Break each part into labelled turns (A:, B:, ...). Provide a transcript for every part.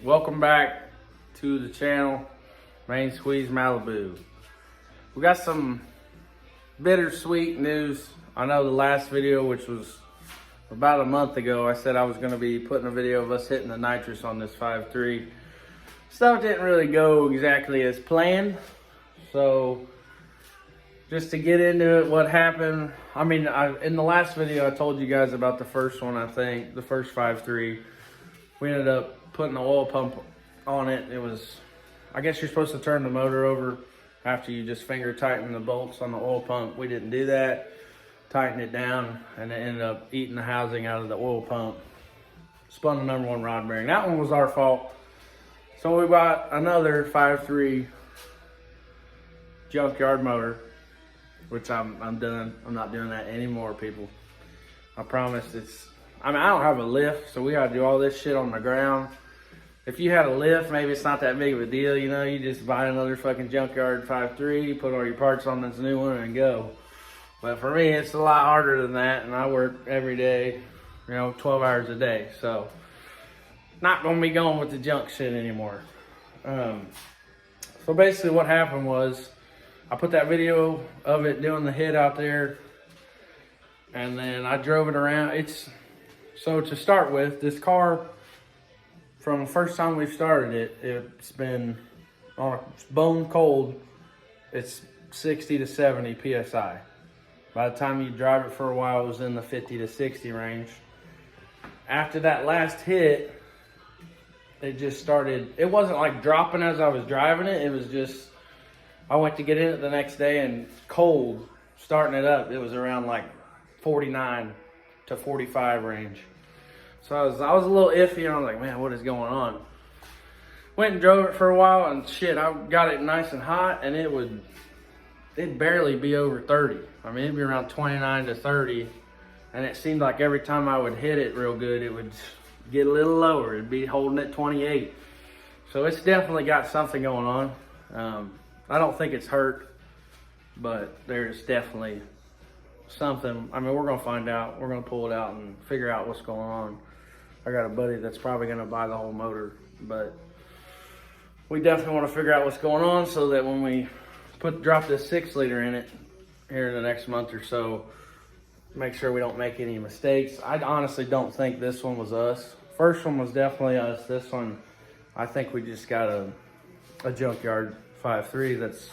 A: Welcome back to the channel, Main Squeeze Malibu. We got some bittersweet news. I know the last video, which was about a month ago, I said I was going to be putting a video of us hitting the nitrous on this 5.3. Stuff didn't really go exactly as planned. So just to get into it, what happened, in the last video I told you guys about the first one, I think, the first 5.3. We ended up putting the oil pump on it. It was, I guess you're supposed to turn the motor over after you just finger tighten the bolts on the oil pump. We didn't do that, tightened it down, and it ended up eating the housing out of the oil pump. Spun the number one rod bearing. That one was our fault. So we bought another 5.3 junkyard motor, which I'm done. I'm not doing that anymore, people. I promise. I don't have a lift, so we gotta do all this shit on the ground. If you had a lift, maybe it's not that big of a deal, you know. You just buy another fucking junkyard 5.3, put all your parts on this new one, and go. But for me, it's a lot harder than that, and I work every day, 12 hours a day. So, not gonna be going with the junk shit anymore. So basically what happened was, I put that video of it doing the hit out there, and then I drove it around. So to start with, this car, from the first time we started it, it's been bone cold. It's 60 to 70 PSI. By the time you drive it for a while, it was in the 50 to 60 range. After that last hit, it just started, it wasn't like dropping as I was driving it. It was just, I went to get in it the next day and cold, starting it up, it was around like 49 to 45 range. So I was a little iffy, and I was like, man, what is going on? Went and drove it for a while, and shit, I got it nice and hot, and it'd barely be over 30. It'd be around 29 to 30, and it seemed like every time I would hit it real good, it would get a little lower. It'd be holding at 28. So it's definitely got something going on. I don't think it's hurt, but there's definitely something. We're gonna find out. We're gonna pull it out and figure out what's going on. I got a buddy that's probably gonna buy the whole motor, but we definitely want to figure out what's going on so that when we drop this 6-liter in it here in the next month or so, make sure we don't make any mistakes. I honestly don't think this one was us. First one was definitely us. This one, I think we just got a junkyard 5.3 that's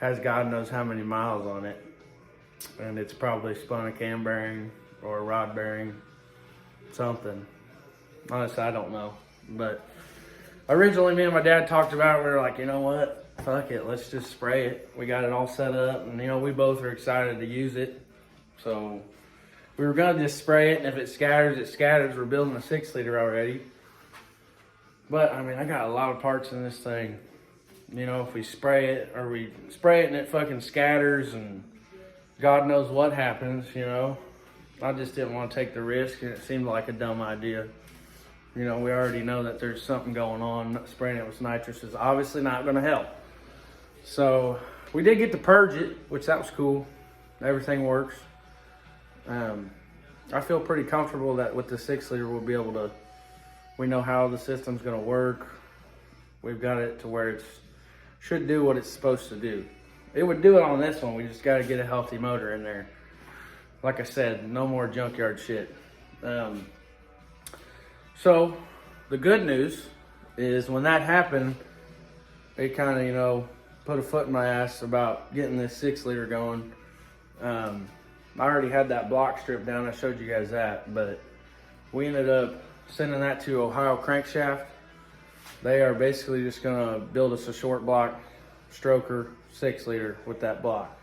A: has God knows how many miles on it, and it's probably spun a cam bearing or a rod bearing, something. Honestly, I don't know. But originally, me and my dad talked about it. We were like, you know what? Fuck it. Let's just spray it. We got it all set up, and we both are excited to use it. So we were gonna just spray it, and if it scatters, it scatters. We're building a 6-liter already. But I got a lot of parts in this thing. If we spray it, and it fucking scatters, and God knows what happens, I just didn't want to take the risk, and it seemed like a dumb idea. We already know that there's something going on. Spraying it with nitrous is obviously not going to help. So we did get to purge it, which that was cool. Everything works. I feel pretty comfortable that with the 6-liter we'll be able to, we know how the system's going to work. We've got it to where it should do what it's supposed to do. It would do it on this one. We just got to get a healthy motor in there. Like I said, no more junkyard shit. So the good news is when that happened, it kind of, put a foot in my ass about getting this 6-liter going. I already had that block stripped down. I showed you guys that, but we ended up sending that to Ohio Crankshaft. They are basically just gonna build us a short block stroker 6-liter with that block.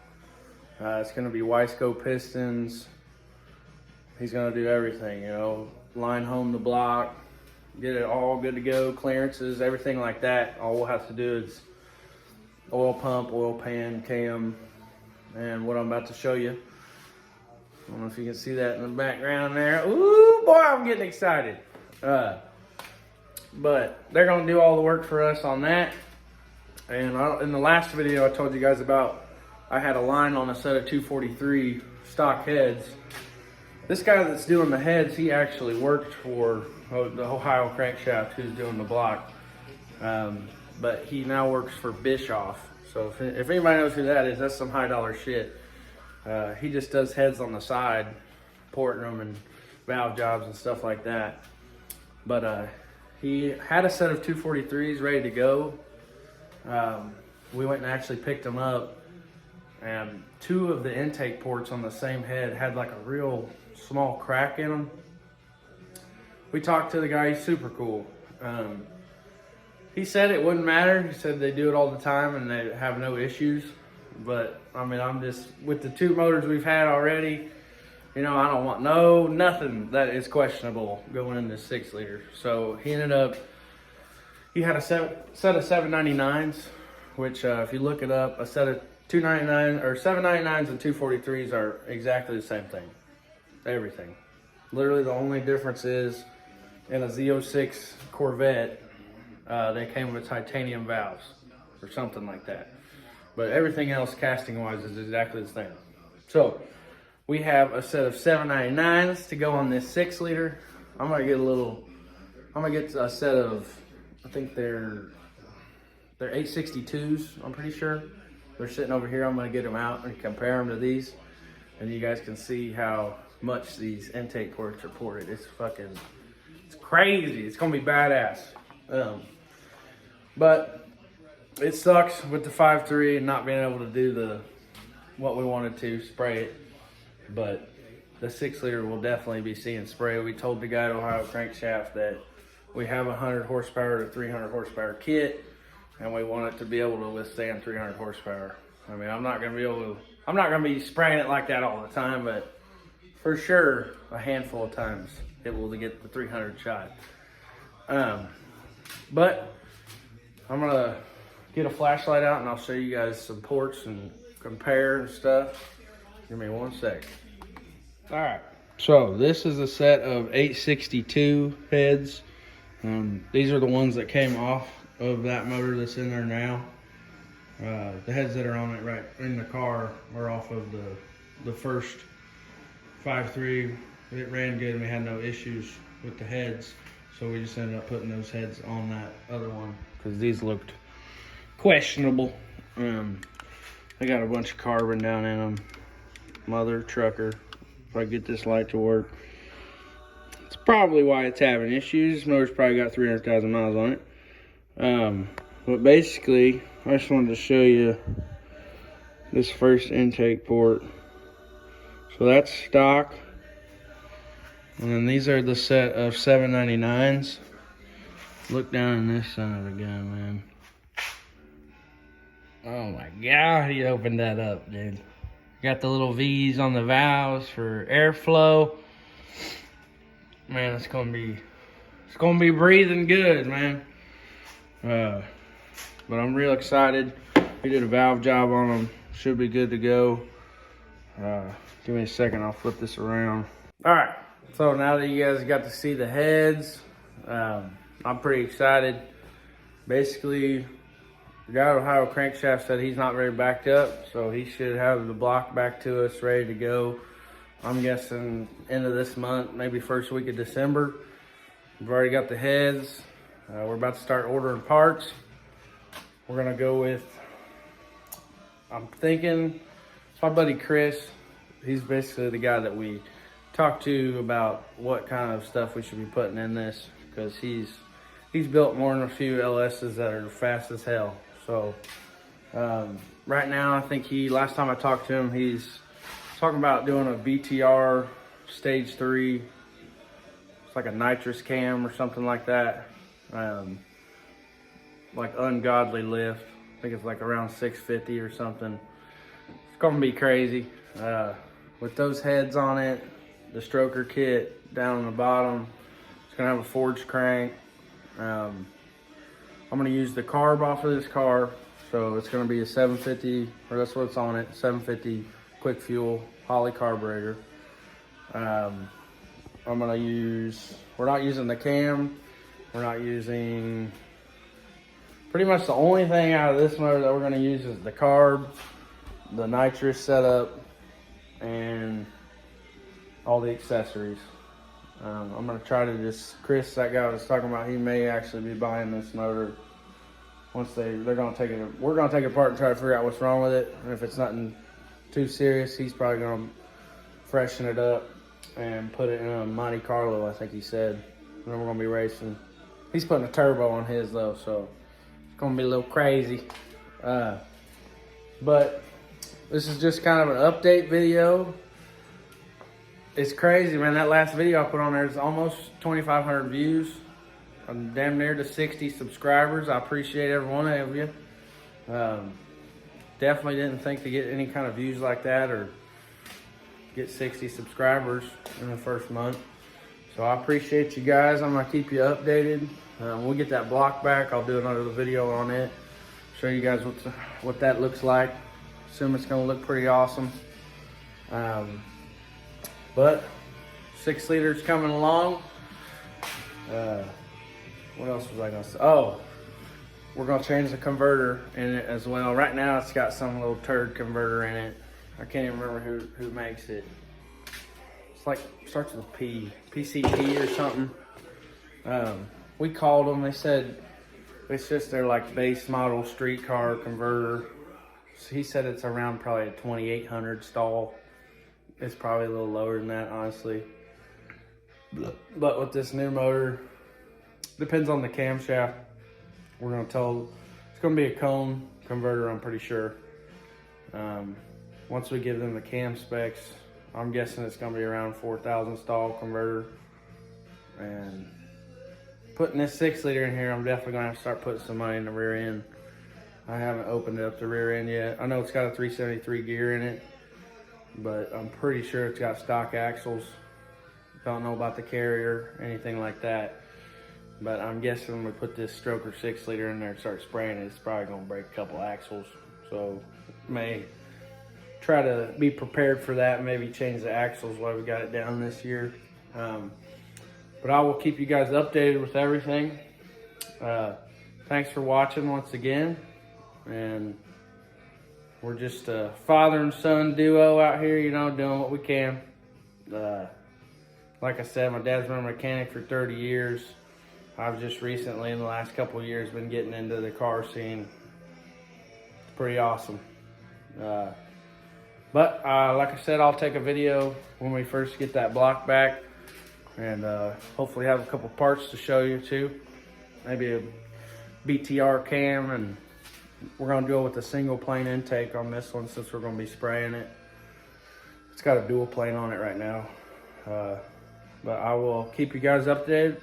A: It's gonna be Wiseco pistons. He's gonna do everything, line home the block, get it all good to go, clearances, everything like that. All we'll have to do is oil pump, oil pan, cam, and what I'm about to show you. I don't know if you can see that in the background there. Ooh, boy, I'm getting excited. But they're gonna do all the work for us on that. And in the last video, I told you guys about, I had a line on a set of 243 stock heads, This guy that's doing the heads, he actually worked for the Ohio Crankshaft, who's doing the block. But he now works for Bischoff. So if anybody knows who that is, that's some high dollar shit. He just does heads on the side, porting them and valve jobs and stuff like that. But he had a set of 243s ready to go. We went and actually picked them up, and two of the intake ports on the same head had like a real small crack in them. We talked to the guy, he's super cool. He said it wouldn't matter. He said they do it all the time and they have no issues. But I mean, I'm just, with the two motors we've had already, you know, I don't want nothing that is questionable going in this 6 liter. So he ended up, he had a set of 799s, which if you look it up, a set of 299 or 799s and 243s are exactly the same thing. Everything. Literally the only difference is in a Z06 Corvette, they came with titanium valves or something like that. But everything else casting wise is exactly the same. So we have a set of 799s to go on this 6 liter. I'm gonna get a set of, I think they're 862s, I'm pretty sure. They're sitting over here. I'm gonna get them out and compare them to these, and you guys can see how much these intake ports are ported. It's crazy. It's gonna be badass. But it sucks with the 5.3 and not being able to do what we wanted to, spray it. But the 6 liter will definitely be seeing spray. We told the guy at Ohio Crankshaft that we have a 100 horsepower to 300 horsepower kit, and we want it to be able to withstand 300 horsepower. I mean, I'm not gonna be spraying it like that all the time, but for sure, a handful of times it will get the 300 shot. But I'm gonna get a flashlight out and I'll show you guys some ports and compare and stuff. Give me 1 sec. All right, so this is a set of 862 heads. These are the ones that came off of that motor that's in there now. The heads that are on it right in the car are off of the first 5.3. It ran good and we had no issues with the heads. So we just ended up putting those heads on that other one because these looked questionable. They got a bunch of carbon down in them. Mother trucker. If I get this light to work. It's probably why it's having issues. This motor's probably got 300,000 miles on it. But basically, I just wanted to show you this first intake port. So that's stock. And then these are the set of 799s. Look down in this son of a gun, man. Oh my God, he opened that up, dude. Got the little V's on the valves for airflow. Man, it's gonna be breathing good, man. But I'm real excited. We did a valve job on them. Should be good to go. Give me a second, I'll flip this around. All right, so now that you guys got to see the heads, I'm pretty excited. Basically, the guy at Ohio Crankshaft said he's not very backed up, so he should have the block back to us ready to go. I'm guessing end of this month, maybe first week of December. We've already got the heads. We're about to start ordering parts. We're gonna go with, I'm thinking, it's my buddy Chris. He's basically the guy that we talked to about what kind of stuff we should be putting in this, because he's built more than a few LSs that are fast as hell. So right now, I think last time I talked to him, he's talking about doing a BTR stage 3. It's like a nitrous cam or something like that. Like ungodly lift. I think it's like around 650 or something. It's gonna be crazy. With those heads on it, the stroker kit down on the bottom, it's gonna have a forged crank. I'm gonna use the carb off of this car, so it's gonna be a 750, or that's what's on it, 750 quick fuel Holley carburetor. We're not using the cam. We're not using, pretty much the only thing out of this motor that we're gonna use is the carb, the nitrous setup, and all the accessories. I'm gonna try to just, Chris, that guy was talking about, he may actually be buying this motor once they're gonna take it. We're gonna take it apart and try to figure out what's wrong with it, and if it's nothing too serious, he's probably gonna freshen it up and put it in a Monte Carlo, I think he said. And then we're gonna be racing. He's putting a turbo on his though, so it's gonna be a little crazy. But this is just kind of an update video. It's crazy, man. That last video I put on there is almost 2,500 views. I'm damn near to 60 subscribers. I appreciate every one of you. Definitely didn't think to get any kind of views like that or get 60 subscribers in the first month. So I appreciate you guys. I'm gonna keep you updated. When we get that block back, I'll do another video on it. Show you guys what that looks like. Assume it's gonna look pretty awesome. But 6 liters coming along. What else was I gonna say? Oh, we're gonna change the converter in it as well. Right now it's got some little turd converter in it. I can't even remember who makes it. It's like, starts with a P, PCP or something. We called them, they said it's just their like base model streetcar converter. So he said it's around probably a 2,800 stall. It's probably a little lower than that, honestly. But with this new motor, depends on the camshaft. We're gonna tell, it's gonna be a cone converter, I'm pretty sure. Once we give them the cam specs, I'm guessing it's gonna be around 4,000 stall converter. And putting this 6 liter in here, I'm definitely gonna have to start putting some money in the rear end. I haven't opened up the rear end yet. I know it's got a 373 gear in it, but I'm pretty sure it's got stock axles. Don't know about the carrier, anything like that. But I'm guessing when we put this stroker 6 liter in there and start spraying it, it's probably gonna break a couple axles. So may try to be prepared for that, maybe change the axles while we got it down this year. But I will keep you guys updated with everything. Thanks for watching once again. And we're just a father and son duo out here, you know, doing what we can. Like I said, my dad's been a mechanic for 30 years. I've just recently, in the last couple of years, been getting into the car scene. It's pretty awesome. But like I said, I'll take a video when we first get that block back. And hopefully have a couple parts to show you too. Maybe a BTR cam, and we're gonna go with a single plane intake on this one since we're gonna be spraying it. It's got a dual plane on it right now. But I will keep you guys updated.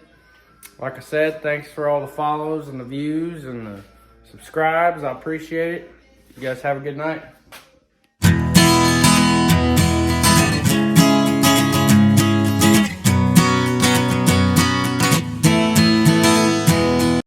A: Like I said, thanks for all the follows and the views and the subscribes. I appreciate it. You guys have a good night.